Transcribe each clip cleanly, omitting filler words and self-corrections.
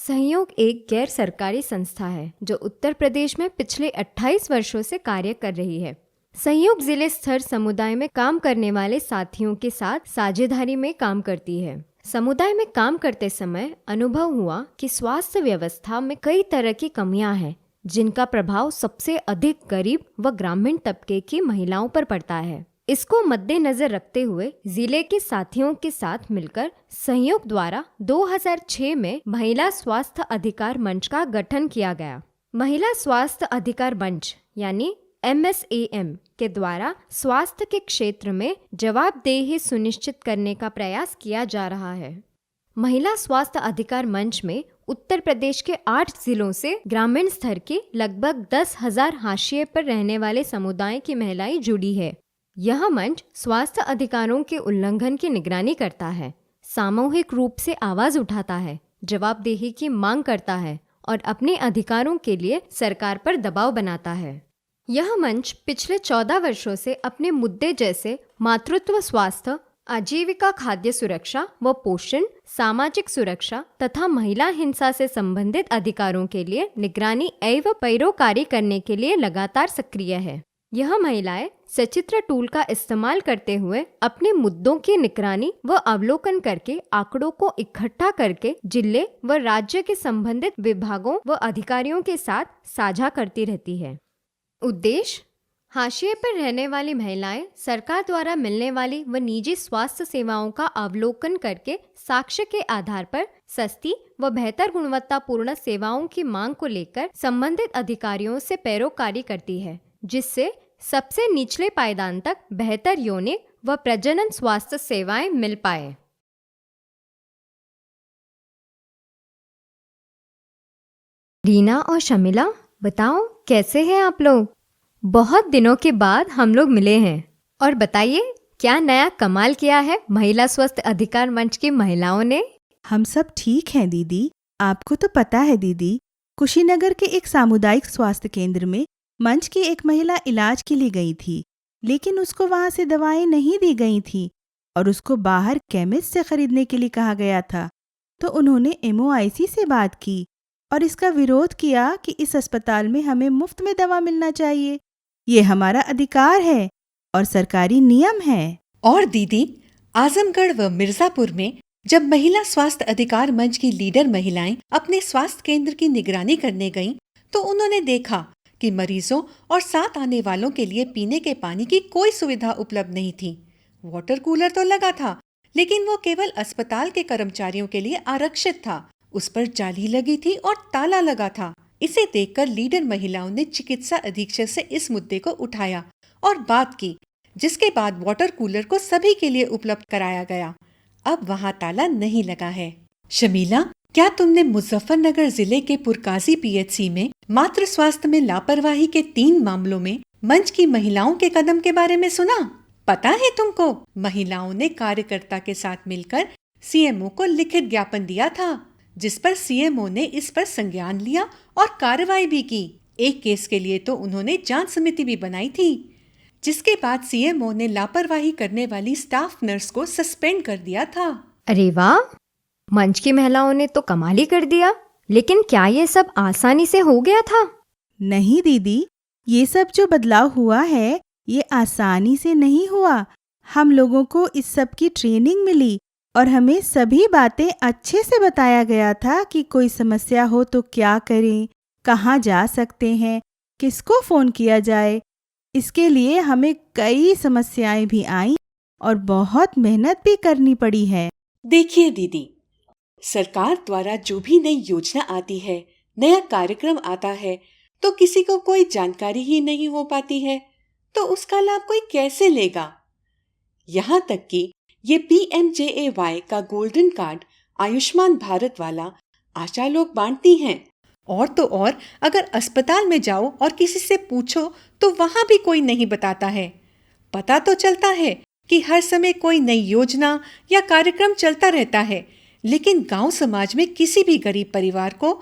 सहयोग एक गैर सरकारी संस्था है जो उत्तर प्रदेश में पिछले 28 वर्षों से कार्य कर रही है। सहयोग जिले स्तर समुदाय में काम करने वाले साथियों के साथ साझेदारी में काम करती है। समुदाय में काम करते समय अनुभव हुआ कि स्वास्थ्य व्यवस्था में कई तरह की कमियां हैं, जिनका प्रभाव सबसे अधिक गरीब व ग्रामीण तबके की महिलाओं पर पड़ता है। इसको मद्देनजर रखते हुए जिले के साथियों के साथ मिलकर सहयोग द्वारा 2006 में महिला स्वास्थ्य अधिकार मंच का गठन किया गया। महिला स्वास्थ्य अधिकार मंच यानी MSAM के द्वारा स्वास्थ्य के क्षेत्र में जवाबदेही सुनिश्चित करने का प्रयास किया जा रहा है। महिला स्वास्थ्य अधिकार मंच में उत्तर प्रदेश के 8 जिलों से ग्रामीण स्तर के लगभग 10,000 हाशिए पर रहने वाले समुदाय की महिलाएं जुड़ी है। यह मंच स्वास्थ्य अधिकारों के उल्लंघन की निगरानी करता है, सामूहिक रूप से आवाज उठाता है, जवाबदेही की मांग करता है और अपने अधिकारों के लिए सरकार पर दबाव बनाता है। यह मंच पिछले 14 वर्षों से अपने मुद्दे जैसे मातृत्व स्वास्थ्य, आजीविका खाद्य सुरक्षा व पोषण, सामाजिक सुरक्षा तथा महिला हिंसा से संबंधित अधिकारों के लिए निगरानी एवं पैरोकारी करने के लिए लगातार सक्रिय है। यह महिलाएं सचित्र टूल का इस्तेमाल करते हुए अपने मुद्दों की निगरानी व अवलोकन करके आंकड़ों को इकट्ठा करके जिले व राज्य के संबंधित विभागों व अधिकारियों के साथ साझा करती रहती है। उद्देश्य: हाशिए पर रहने वाली महिलाएं सरकार द्वारा मिलने वाली व निजी स्वास्थ्य सेवाओं का अवलोकन करके साक्ष्य के आधार पर सस्ती व बेहतर गुणवत्तापूर्ण सेवाओं की मांग को लेकर संबंधित अधिकारियों से पैरोकारी करती है, जिससे सबसे निचले पायदान तक बेहतर यौनिक व प्रजनन स्वास्थ्य सेवाएं मिल पाए। रीना और शमिला, बताओ कैसे हैं आप लोग? बहुत दिनों के बाद हम लोग मिले हैं और बताइए क्या नया कमाल किया है महिला स्वास्थ्य अधिकार मंच की महिलाओं ने? हम सब ठीक हैं दीदी। आपको तो पता है दीदी, कुशीनगर के एक सामुदायिक स्वास्थ्य केंद्र में मंच की एक महिला इलाज के लिए गई थी, लेकिन उसको वहां से दवाएं नहीं दी गई थी और उसको बाहर केमिस्ट से खरीदने के लिए कहा गया था। तो उन्होंने MOIC से बात की और इसका विरोध किया कि इस अस्पताल में हमें मुफ्त में दवा मिलना चाहिए, ये हमारा अधिकार है और सरकारी नियम है। और दीदी, आजमगढ़ व मिर्जापुर में जब महिला स्वास्थ्य अधिकार मंच की लीडर महिलाएं अपने स्वास्थ्य केंद्र की निगरानी करने गईं, तो उन्होंने देखा कि मरीजों और साथ आने वालों के लिए पीने के पानी की कोई सुविधा उपलब्ध नहीं थी। वाटर कूलर तो लगा था, लेकिन वो केवल अस्पताल के कर्मचारियों के लिए आरक्षित था। उस पर जाली लगी थी और ताला लगा था। इसे देखकर लीडर महिलाओं ने चिकित्सा अधीक्षक से इस मुद्दे को उठाया और बात की, जिसके बाद वाटर कूलर को सभी के लिए उपलब्ध कराया गया। अब वहाँ ताला नहीं लगा है। शमीला, क्या तुमने मुजफ्फरनगर जिले के पुरकाजी PHC में मातृ स्वास्थ्य में लापरवाही के 3 मामलों में मंच की महिलाओं के कदम के बारे में सुना? पता है तुमको, महिलाओं ने कार्यकर्ता के साथ मिलकर CMO को लिखित ज्ञापन दिया था, जिस पर CMO ने इस पर संज्ञान लिया और कार्रवाई भी की। एक केस के लिए तो उन्होंने जांच समिति भी बनाई थी, जिसके बाद CMO ने लापरवाही करने वाली स्टाफ नर्स को सस्पेंड कर दिया था। अरे वाह, मंच की महिलाओं ने तो कमाल ही कर दिया। लेकिन क्या ये सब आसानी से हो गया था? नहीं दीदी, ये सब जो बदलाव हुआ है ये आसानी से नहीं हुआ। हम लोगों को इस सब की ट्रेनिंग मिली और हमें सभी बातें अच्छे से बताया गया था कि कोई समस्या हो तो क्या करें, कहाँ जा सकते हैं, किसको फ़ोन किया जाए। इसके लिए हमें कई समस्याएं भी आईं और बहुत मेहनत भी करनी पड़ी है। देखिए दीदी, सरकार द्वारा जो भी नई योजना आती है, नया कार्यक्रम आता है, तो किसी को कोई जानकारी ही नहीं हो पाती है, तो उसका लाभ कोई कैसे लेगा? यहाँ तक कि ये PMJAY का गोल्डन कार्ड आयुष्मान भारत वाला आशा लोग बांटती हैं। और तो और, अगर अस्पताल में जाओ और किसी से पूछो तो वहाँ भी कोई नहीं बताता है। पता तो चलता है कि हर समय कोई नई योजना या कार्यक्रम चलता रहता है, लेकिन गांव समाज में किसी भी गरीब परिवार को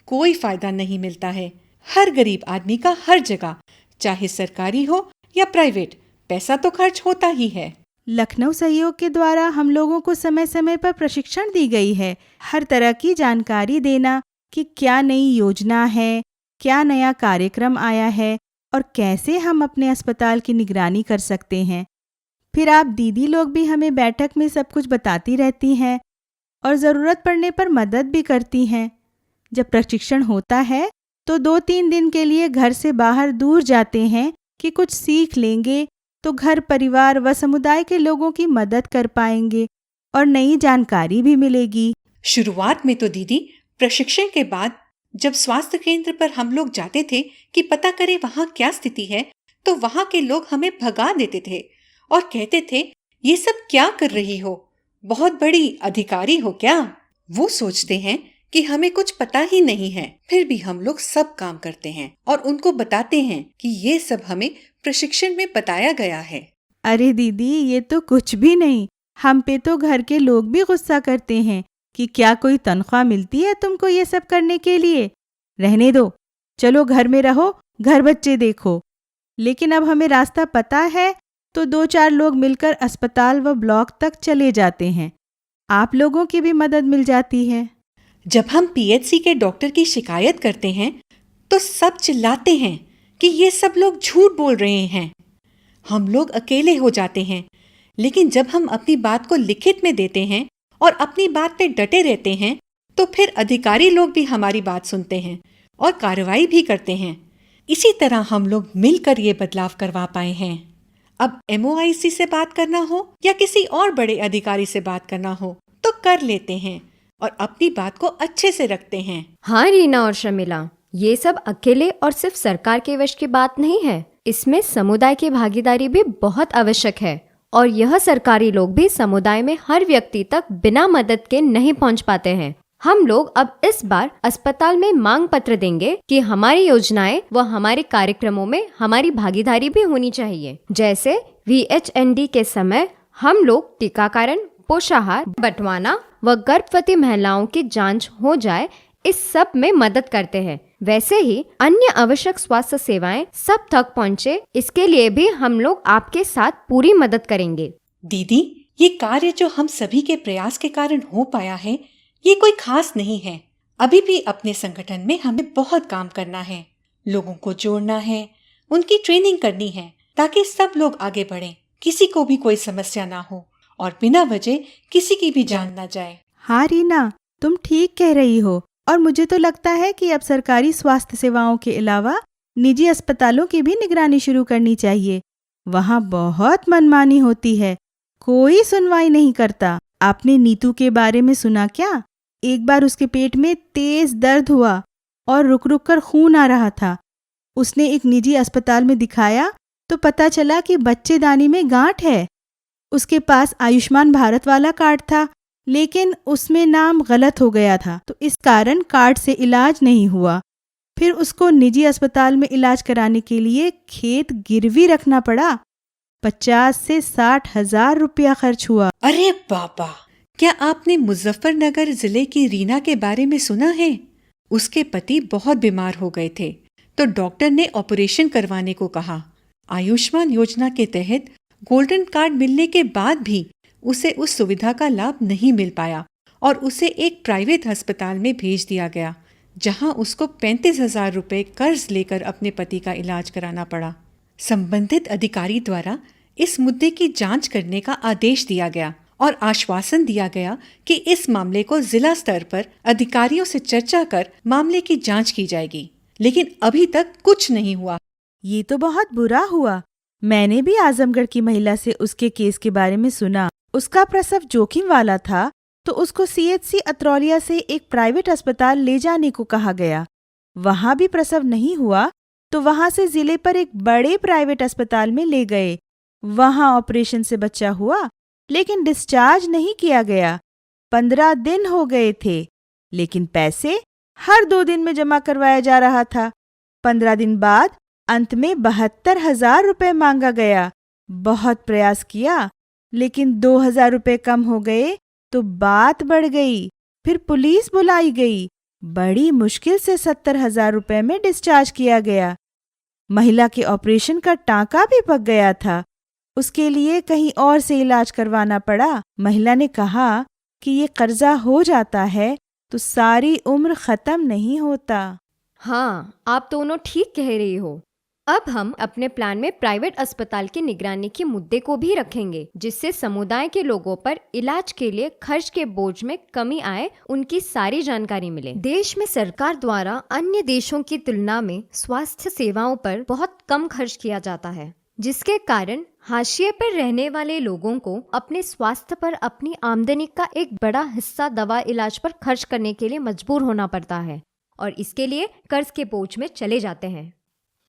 कोई फायदा नहीं मिलता है। हर गरीब आदमी का हर जगह, चाहे सरकारी हो या प्राइवेट, पैसा तो खर्च होता ही है। लखनऊ सहयोग के द्वारा हम लोगों को समय समय पर प्रशिक्षण दी गई है। हर तरह की जानकारी देना, कि क्या नई योजना है, क्या नया कार्यक्रम आया है और कैसे हम अपने अस्पताल की निगरानी कर सकते हैं। फिर आप दीदी लोग भी हमें बैठक में सब कुछ बताती रहती हैं और ज़रूरत पड़ने पर मदद भी करती हैं। जब प्रशिक्षण होता है तो 2-3 दिन के लिए घर से बाहर दूर जाते हैं कि कुछ सीख लेंगे तो घर परिवार व समुदाय के लोगों की मदद कर पाएंगे और नई जानकारी भी मिलेगी। शुरुआत में तो दीदी प्रशिक्षण के बाद जब स्वास्थ्य केंद्र पर हम लोग जाते थे कि पता करें वहाँ क्या स्थिति है, तो वहाँ के लोग हमें भगा देते थे और कहते थे ये सब क्या कर रही हो, बहुत बड़ी अधिकारी हो क्या। वो सोचते हैं कि हमें कुछ पता ही नहीं है, फिर भी हम लोग सब काम करते हैं और उनको बताते हैं कि ये सब हमें प्रशिक्षण में बताया गया है। अरे दीदी, ये तो कुछ भी नहीं। हम पे तो घर के लोग भी गुस्सा करते हैं कि क्या कोई तनख्वाह मिलती है तुमको ये सब करने के लिए। रहने दो, चलो घर में रहो, घर बच्चे देखो। लेकिन अब हमें रास्ता पता है तो 2-4 लोग मिलकर अस्पताल व ब्लॉक तक चले जाते हैं। आप लोगों की भी मदद मिल जाती है। जब हम पीएचसी के डॉक्टर की शिकायत करते हैं तो सब चिल्लाते हैं कि ये सब लोग झूठ बोल रहे हैं। हम लोग अकेले हो जाते हैं, लेकिन जब हम अपनी बात को लिखित में देते हैं और अपनी बात पे डटे रहते हैं तो फिर अधिकारी लोग भी हमारी बात सुनते हैं और कार्रवाई भी करते हैं। इसी तरह हम लोग मिलकर ये बदलाव करवा पाए हैं। अब MOIC से बात करना हो या किसी और बड़े अधिकारी से बात करना हो तो कर लेते हैं और अपनी बात को अच्छे से रखते हैं। हाँ रीना और शर्मिला, ये सब अकेले और सिर्फ सरकार के वश की बात नहीं है। इसमें समुदाय की भागीदारी भी बहुत आवश्यक है और यह सरकारी लोग भी समुदाय में हर व्यक्ति तक बिना मदद के नहीं पहुंच पाते हैं। हम लोग अब इस बार अस्पताल में मांग पत्र देंगे कि हमारी योजनाएं व हमारे कार्यक्रमों में हमारी भागीदारी भी होनी चाहिए। जैसे VHND के समय हम लोग टीकाकरण, पोषाहार बंटवाना व गर्भवती महिलाओं की जांच हो जाए, इस सब में मदद करते हैं। वैसे ही अन्य आवश्यक स्वास्थ्य सेवाएं सब तक पहुँचे, इसके लिए भी हम लोग आपके साथ पूरी मदद करेंगे। दीदी, ये कार्य जो हम सभी के प्रयास के कारण हो पाया है, ये कोई खास नहीं है। अभी भी अपने संगठन में हमें बहुत काम करना है। लोगों को जोड़ना है, उनकी ट्रेनिंग करनी है ताकि सब लोग आगे बढ़ें, किसी को भी कोई समस्या ना हो और बिना वजह किसी की भी जान ना जाए। हाँ रीना, तुम ठीक कह रही हो और मुझे तो लगता है कि अब सरकारी स्वास्थ्य सेवाओं के अलावा निजी अस्पतालों की भी निगरानी शुरू करनी चाहिए। वहाँ बहुत मनमानी होती है, कोई सुनवाई नहीं करता। आपने नीतू के बारे में सुना क्या? एक बार उसके पेट में तेज दर्द हुआ और रुक रुक कर खून आ रहा था। उसने एक निजी अस्पताल में दिखाया तो पता चला कि बच्चेदानी में गांठ है। उसके पास आयुष्मान भारत वाला कार्ड था, लेकिन उसमें नाम गलत हो गया था, तो इस कारण कार्ड से इलाज नहीं हुआ। फिर उसको निजी अस्पताल में इलाज कराने के लिए खेत गिरवी रखना पड़ा। 50 से 60 हजार रुपया खर्च हुआ। अरे बाबा, क्या आपने मुजफ्फरनगर जिले की रीना के बारे में सुना है? उसके पति बहुत बीमार हो गए थे तो डॉक्टर ने ऑपरेशन करवाने को कहा। आयुष्मान योजना के तहत गोल्डन कार्ड मिलने के बाद भी उसे उस सुविधा का लाभ नहीं मिल पाया और उसे एक प्राइवेट अस्पताल में भेज दिया गया, जहां उसको 35,000 रुपए कर्ज लेकर अपने पति का इलाज कराना पड़ा। संबंधित अधिकारी द्वारा इस मुद्दे की जांच करने का आदेश दिया गया और आश्वासन दिया गया कि इस मामले को जिला स्तर पर अधिकारियों से चर्चा कर मामले की जांच की जाएगी, लेकिन अभी तक कुछ नहीं हुआ। ये तो बहुत बुरा हुआ। मैंने भी आजमगढ़ की महिला से उसके केस के बारे में सुना। उसका प्रसव जोखिम वाला था तो उसको CHC अतरौलिया से एक प्राइवेट अस्पताल ले जाने को कहा गया। वहां भी प्रसव नहीं हुआ तो वहां से जिले पर एक बड़े प्राइवेट अस्पताल में ले गए। वहां ऑपरेशन से बच्चा हुआ, लेकिन डिस्चार्ज नहीं किया गया। 15 दिन हो गए थे, लेकिन पैसे हर 2 दिन में जमा करवाया जा रहा था। 15 दिन बाद अंत में 72,000 रुपये मांगा गया। बहुत प्रयास किया, लेकिन 2,000 रुपये कम हो गए तो बात बढ़ गई। फिर पुलिस बुलाई गई। बड़ी मुश्किल से 70,000 रुपये में डिस्चार्ज किया गया। महिला के ऑपरेशन का टाँका भी पक गया था। उसके लिए कहीं और से इलाज करवाना पड़ा। महिला ने कहा कि ये कर्जा हो जाता है तो सारी उम्र खत्म नहीं होता। हाँ, आप दोनों ठीक कह रही हो। अब हम अपने प्लान में प्राइवेट अस्पताल की निगरानी के मुद्दे को भी रखेंगे, जिससे समुदाय के लोगों पर इलाज के लिए खर्च के बोझ में कमी आए, उनकी सारी जानकारी मिले। देश में सरकार द्वारा अन्य देशों की तुलना में स्वास्थ्य सेवाओं पर बहुत कम खर्च किया जाता है, जिसके कारण हाशिए पर रहने वाले लोगों को अपने स्वास्थ्य पर अपनी आमदनी का एक बड़ा हिस्सा दवा इलाज पर खर्च करने के लिए मजबूर होना पड़ता है और इसके लिए कर्ज के बोझ में चले जाते हैं।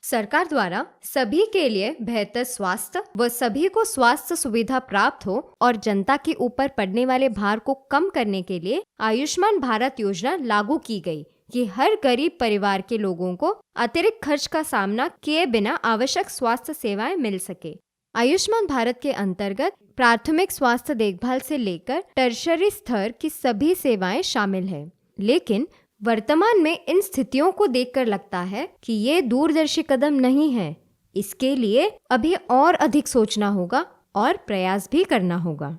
सरकार द्वारा सभी के लिए बेहतर स्वास्थ्य व सभी को स्वास्थ्य सुविधा प्राप्त हो और जनता के ऊपर पड़ने वाले भार को कम करने के लिए आयुष्मान भारत योजना लागू की गई कि हर गरीब परिवार के लोगों को अतिरिक्त खर्च का सामना किए बिना आवश्यक स्वास्थ्य सेवाएं मिल सके। आयुष्मान भारत के अंतर्गत प्राथमिक स्वास्थ्य देखभाल से लेकर टर्शरी स्तर की सभी सेवाएं शामिल है, लेकिन वर्तमान में इन स्थितियों को देखकर लगता है कि ये दूरदर्शी कदम नहीं है। इसके लिए अभी और अधिक सोचना होगा और प्रयास भी करना होगा।